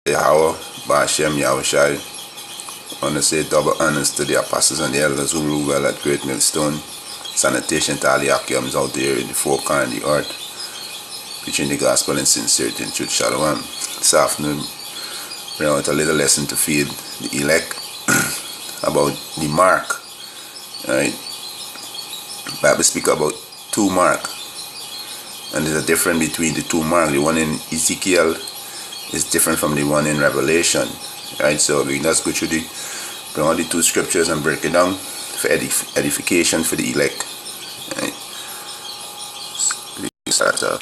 Yahweh, Ba'ashem Yahushai. I want to say double honors to the apostles and the elders who rule well at Great Millstone. Sanitation to all the Akiams out there in the four corners of the earth, preaching the gospel in sincerity and truth. Shalom. This afternoon, we want a little lesson to feed the elect about the mark. Right? Bible speak about two mark, and there's a difference between the two mark. The one in Ezekiel is different from the one in Revelation. Right? So we just go through bring all the two scriptures and break it down for edification for the elect. Right? So we start off.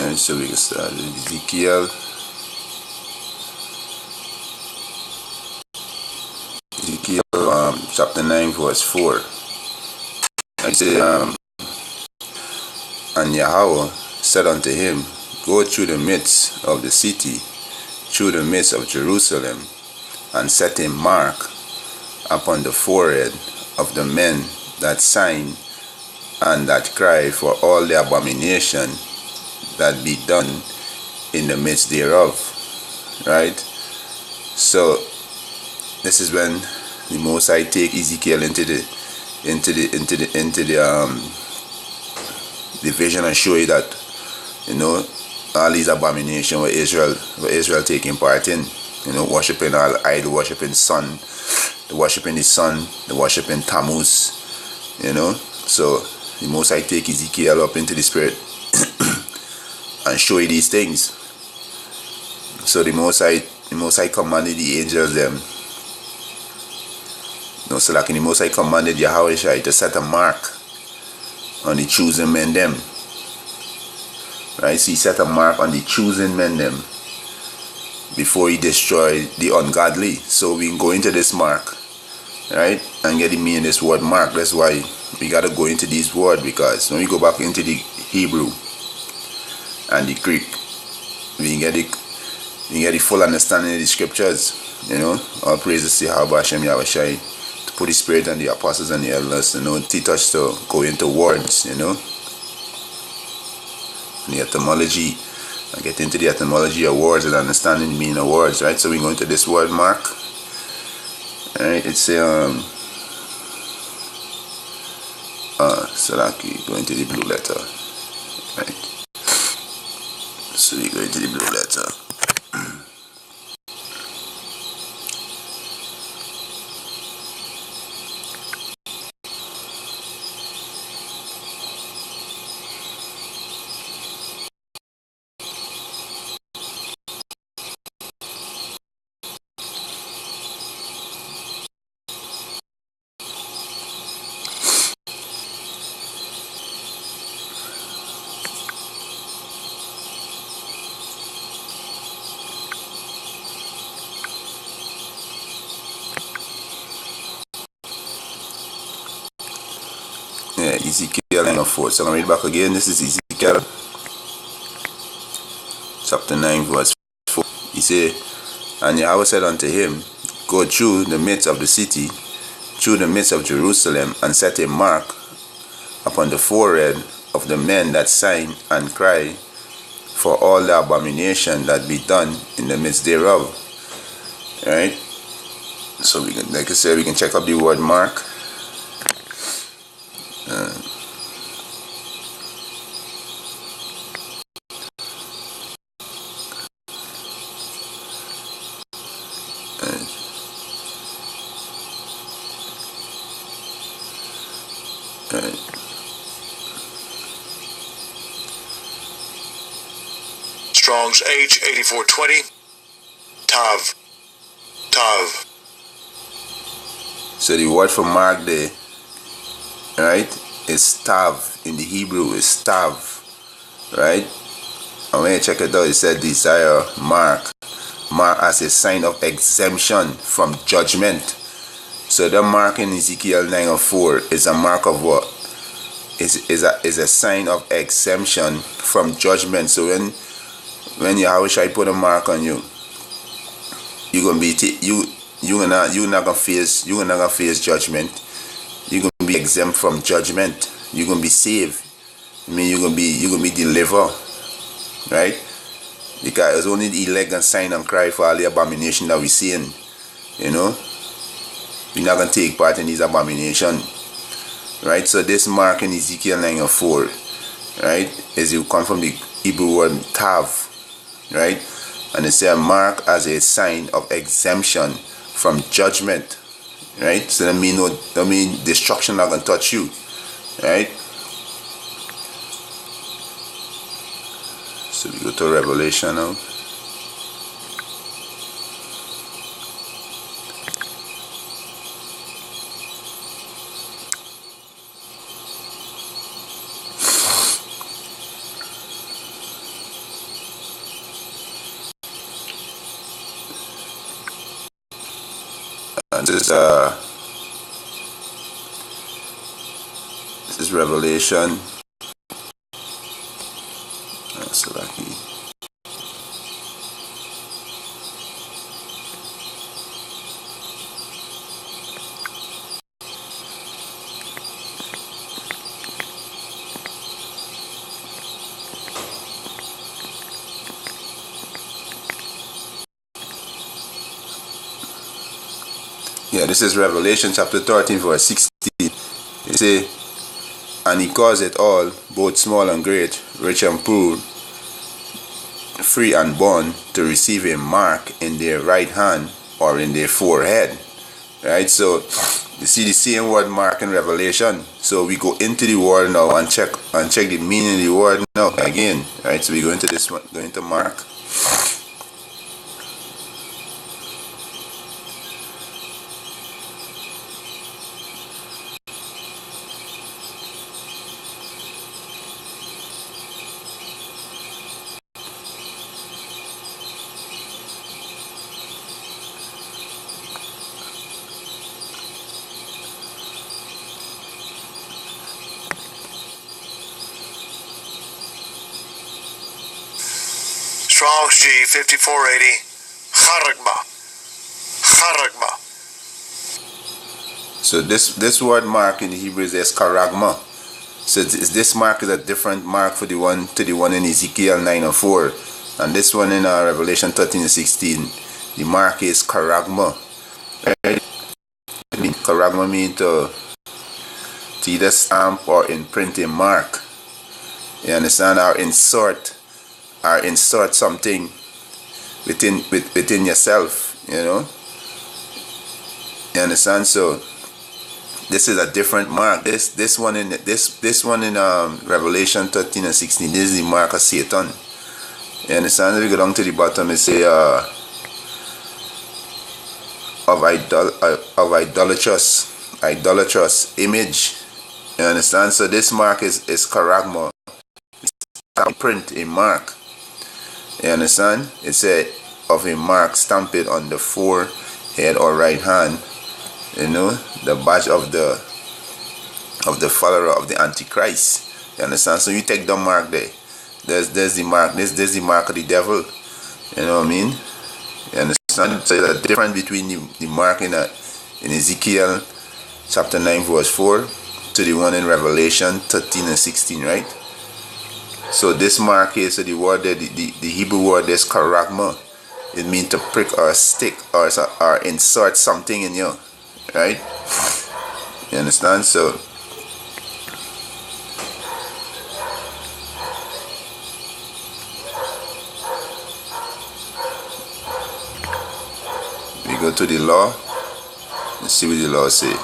And so we can start with Ezekiel. Chapter 9 verse 4. I say, and Yahweh said unto him, Go through the midst of the city, through the midst of Jerusalem, and set a mark upon the forehead of the men that sign and that cry for all the abomination that be done in the midst thereof. Right? So this is when the Most High take Ezekiel into the vision and show you that, you know, all these abominations where Israel taking part in, you know, worshiping all idol, worshiping sun, the worshiping the sun, the worshiping Tammuz, you know. So the Most High take Ezekiel up into the spirit and show you these things. So the Most High commanded the angels them. No, so like in the Most High commanded Yahweh to set a mark on the chosen men them. Right? So he set a mark on the chosen men them before he destroyed the ungodly. So we can go into this mark, right? And get the meaning of this word mark. That's why we gotta go into this word, because when we go back into the Hebrew and the Greek, we can get the full understanding of the scriptures. You know, all praises to Yahweh Hashem Yahushai, to put the spirit on the apostles and the elders, you know, teach us to go into words, you know, and the etymology, and get into the etymology of words and understanding the meaning of words, right? So we go into this word mark. Alright, it's so like we go into the blue letter. Right. So we go into the blue letter. Yeah, Ezekiel 9:4. So I'm going to read back again. This is Ezekiel chapter 9 verse 4. He said, And Yahweh said unto him, Go through the midst of the city, through the midst of Jerusalem, and set a mark upon the forehead of the men that sign and cry for all the abomination that be done in the midst thereof. Right? So we can, like I said, we can check up the word mark. Strong's H8420. Tav. So the word for mark there, right, is tav. In the Hebrew is tav, right? And when you check it out, it said desire, mark as a sign of exemption from judgment. So the mark in Ezekiel 9:4 is a mark of what? Is a sign of exemption from judgment. So when Yahweh Shai put a mark on you, you're gonna be you're not gonna face judgment. You're gonna be exempt from judgment. You're gonna be saved. I mean, you're gonna be delivered, right? Because it's only the elect and sign and cry for all the abomination that we're seeing. You know, we're not gonna take part in these abomination, right? So this mark in Ezekiel 9:4, right, is you come from the Hebrew word tav, right, and it says mark as a sign of exemption from judgment, right? So that mean destruction not gonna touch you, right? So we go to Revelation now. And this is Revelation. That's lucky. Yeah, this is Revelation chapter 13 verse 16. It say, and he caused it all, both small and great, rich and poor, free and bond, to receive a mark in their right hand or in their forehead. Right? So you see the same word mark in Revelation. So we go into the word now and check the meaning of the word now again. Right? So we go into this one, go into mark. Strong's G 5480. Charagma. So this word mark in the Hebrew is karagma. So this mark is a different mark for the one in Ezekiel 9:4, and this one in Revelation 13:16. The mark is karagma. Right? Karagma means to either stamp or imprint a mark. You understand? Or insert something within yourself. You know. You understand? So this is a different mark. This one in Revelation 13:16. This is the mark of Satan. You understand? If you go down to the bottom, it say of idolatrous image. You understand? So this mark is karagma. It's print a mark. You understand? It said of a mark, stamp it on the forehead or right hand. You know, the badge of the follower of the Antichrist. You understand? So you take the mark there. There's the mark. There's the mark of the devil. You know what I mean? You understand? So there's a difference between the mark in Ezekiel chapter 9 verse 4 to the one in Revelation 13:16, right? So this mark is the word that the Hebrew word is karagma. It means to prick or stick or insert something in you. Right? You understand? So we go to the law. Let's see what the law say.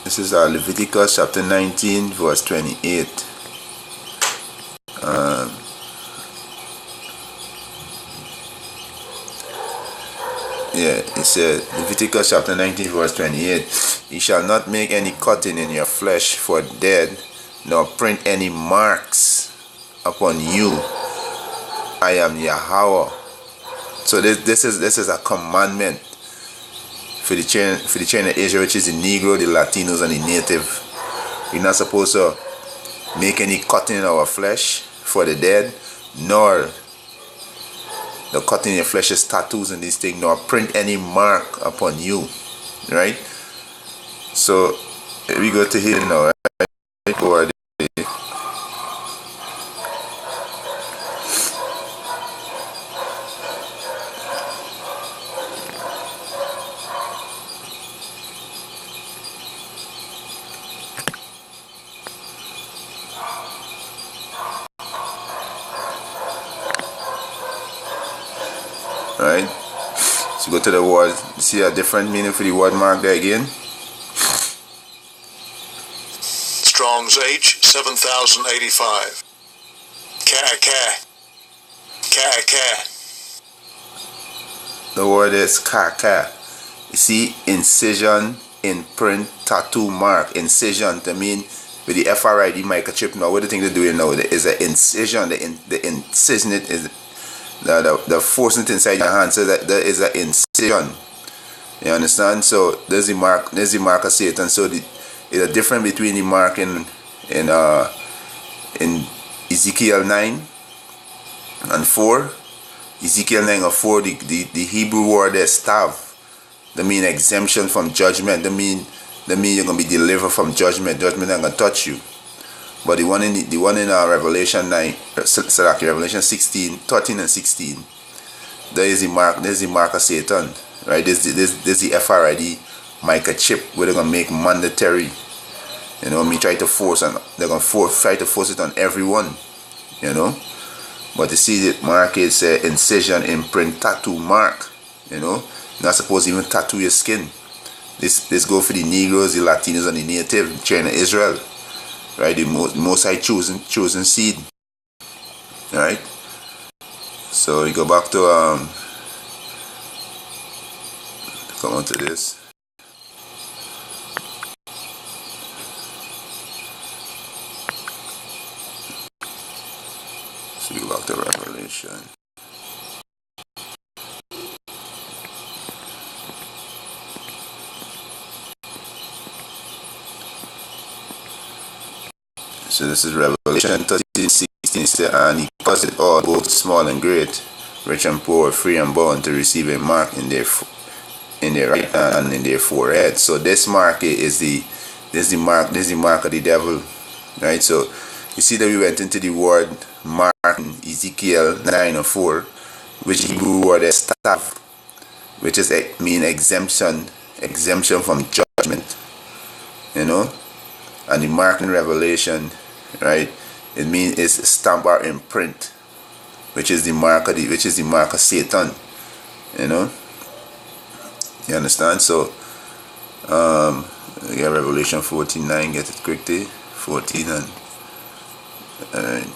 This is Leviticus chapter 19 verse 28. It said, Leviticus chapter 19 verse 28, "You shall not make any cutting in your flesh for dead, nor print any marks upon you. I am Yahweh. So this is a commandment for the children of Israel, which is the Negro, the Latinos, and the Native. We're not supposed to make any cutting in our flesh for the dead, nor the cutting in your flesh is tattoos and these things, nor print any mark upon you. Right? So we go to here now, right? For the right? So go to the word, see a different meaning for the word mark there again. Strong's H 7085. Ka. The word is ka. You see, incision, imprint, tattoo, mark. Incision, I mean, with the FRID microchip now, what do you think they're doing now? There is an incision, the incision it is the forcing it inside your hand, so that there is an incision. You understand? So there's the mark of Satan. So it's a difference between the mark in Ezekiel 9 and 4. Ezekiel 9 and 4, the Hebrew word is stav. That mean exemption from judgment. That mean you're gonna be delivered from judgment. Judgment ain't gonna touch you. But the one in Revelation 9, Revelation 16, 13 and 16, there is the mark. There's the mark of Satan, right? There's the FRID microchip where they're gonna make mandatory. You know, me try to force, and they're gonna try to force it on everyone. You know, but you see the mark is incision, imprint, tattoo, mark. You know, not supposed to even tattoo your skin. This go for the Negroes, the Latinos, and the Native, China, Israel. Right, the most high chosen seed. Right. So you go back to come on to this. So you go back to Revelation. So this is Revelation 13:16, and he caused it all, both small and great, rich and poor, free and bond, to receive a mark in their right hand and in their forehead. So this mark is the mark of the devil, right? So you see that we went into the word mark in Ezekiel 9 or 4, which Hebrew word is staff, which is mean exemption from judgment, you know. And the mark in Revelation, right, it means it's stamp or imprint, which is the mark of Satan, you know. You understand? So yeah, Revelation 14:9, get it quickly. 14 and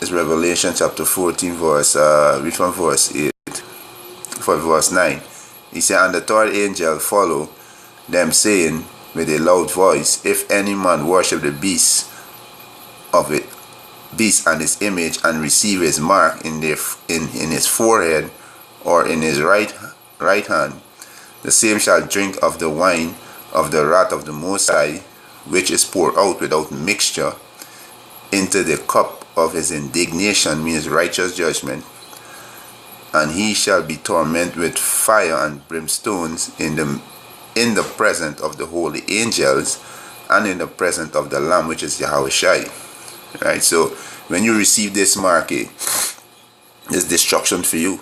it's Revelation chapter 14 verse which one, verse 8 for verse 9. He said, and the third angel follow them, saying with a loud voice, if any man worship the beast and his image, and receive his mark in his forehead or in his right hand, the same shall drink of the wine of the wrath of the Most High, which is poured out without mixture into the cup of his indignation, means righteous judgment. And he shall be tormented with fire and brimstones in the presence of the holy angels and in the presence of the Lamb, which is Yahweh Shai. Right? So when you receive this mark, there's destruction for you.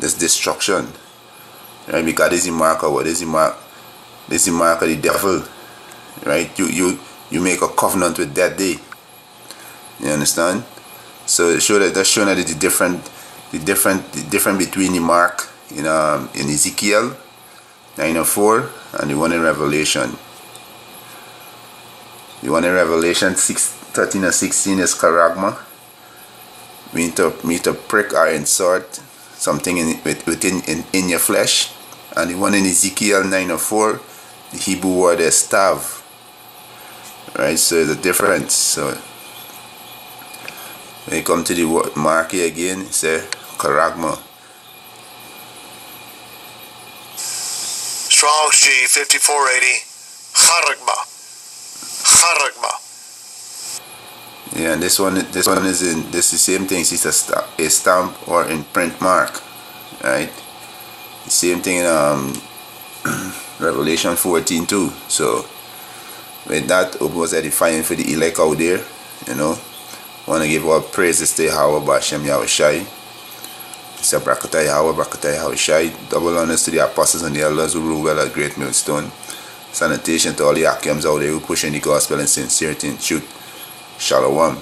There's destruction. Right? Because this is the mark of what? This is the mark of the devil. Right? You make a covenant with that day. You understand? So that's showing that the different between the mark in Ezekiel 9:4 and the one in Revelation. The one in Revelation 13 and 16 is charagma. Mean to prick or insert something in your flesh. And the one in Ezekiel 9:4, the Hebrew word is stav. right? So there's a difference. So when you come to the word mark here again, it says charagma. Strong's G 5480. Charagma. Charagma. Yeah, and this one is in this is the same thing. It's a stamp or in print mark, right? The same thing in Revelation 14 too. So with that, was edifying for the elect out there, you know. Want to give all praises to Yahweh Bashem Yahushai. It's a Brakata Yahweh, Brakata Yahushai. Double honors to the apostles and the elders who rule well at Great Millstone. Sanitation to all the Akims out there who pushing the gospel in sincerity and truth. Shalom.